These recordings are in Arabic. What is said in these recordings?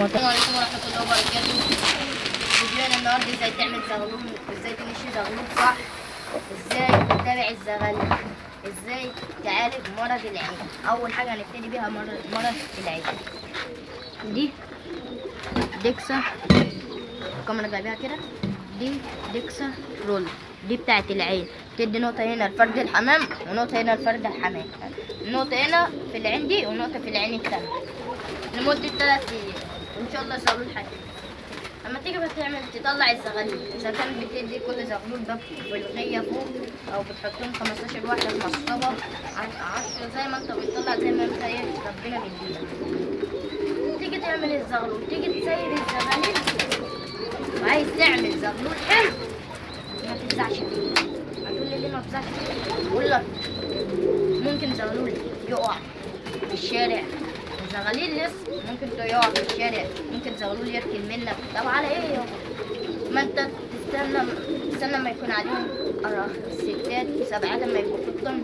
عليكم ورحمة الله وبركاته. فيديونا النهارده ازاي تعمل زغلول، ازاي تمشي زغلول صح، ازاي تتابع الزغاليل، ازاي تعالج مرض العين. اول حاجة هنبتدي بيها مرض العين. دي ديكسا، الكاميرا جايباها كده، دي ديكسا رول، دي بتاعت العين. تدي نقطة هنا لفرد الحمام ونقطة هنا لفرد الحمام، نقطة هنا في العين دي ونقطة في العين التانية لمدة 3 أيام، وإن شاء الله الزغلول هيخف. لما تيجي تطلع الزغاليل، إذا كانت بتدي كل زغلول ده بلغية فوق أو بتحطهم 15 واحدة في مصطبة 10 زي ما أنت بتطلع، زي ما أنت ربنا بيديلك. تيجي تعمل الزغلول، تيجي تسيب الزغاليل وعايز تعمل زغلول حلو ما تفزعش فيه. هتقول لي ليه ما تفزعش فيه؟ بقول لك ممكن زغلول يقع في الشارع، الزغاليل لسه ممكن تقع في الشارع، ممكن زغلول يركن منك. طب على ايه يابا؟ ما انت تستنى ما يكون عليهم الستات 7 لما يبقوا في الطن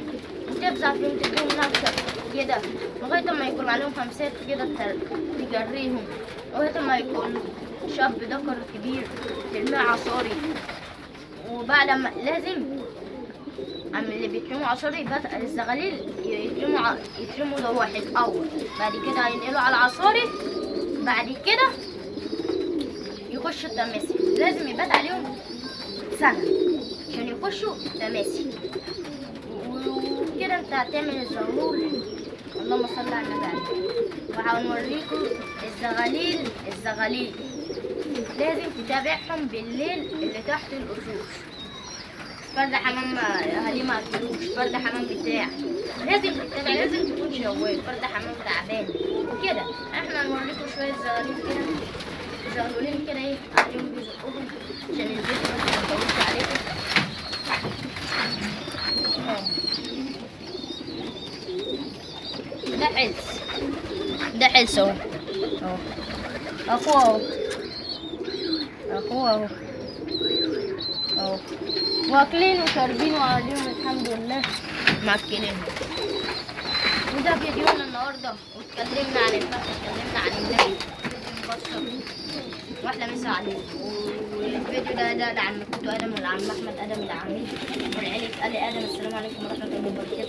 وتفزع فيهم تديهم نفسك كده لغاية ما يكون عليهم 5 كده تجريهم، لغاية ما يكون شاب ذكر كبير ترميه عصاري. وبعد ما لازم اللي بيترموا عصاري يبقى الزغاليل يترموا لوح الأول، بعد كده هينقلوا على العصاري، بعد كده يخشوا التماسي. لازم يبات عليهم سنة عشان يخشوا تماسي. وكده انت هتعمل الزغلول. اللهم صل على النبي. وهنوريكم الزغاليل لازم تتابعهم بالليل اللي تحت القصور. فرد حمام اهاليه ما اكلوش، فرد حمام بتاع لازم تتابع، لازم تكون شواف، فرد حمام تعبان وكده. احنا هنوريكم شويه زغاليل كده، زغلولين كده ايه عليهم بيزقوهم عشان الفيديو بس ما يطولش عليكم. ده حلس اهو، اخوه اهو واكلين وشاربين وقاعدين الحمد لله ماكلين. وده فيديونا النهارده، واتكلمنا عن الفخ، اتكلمنا عن النبي مبشر واحلى مسا عليكم. والفيديو ده لعم كنتو ادم والعم احمد ادم العميد والعيلة ال ادم. السلام عليكم ورحمه الله وبركاته.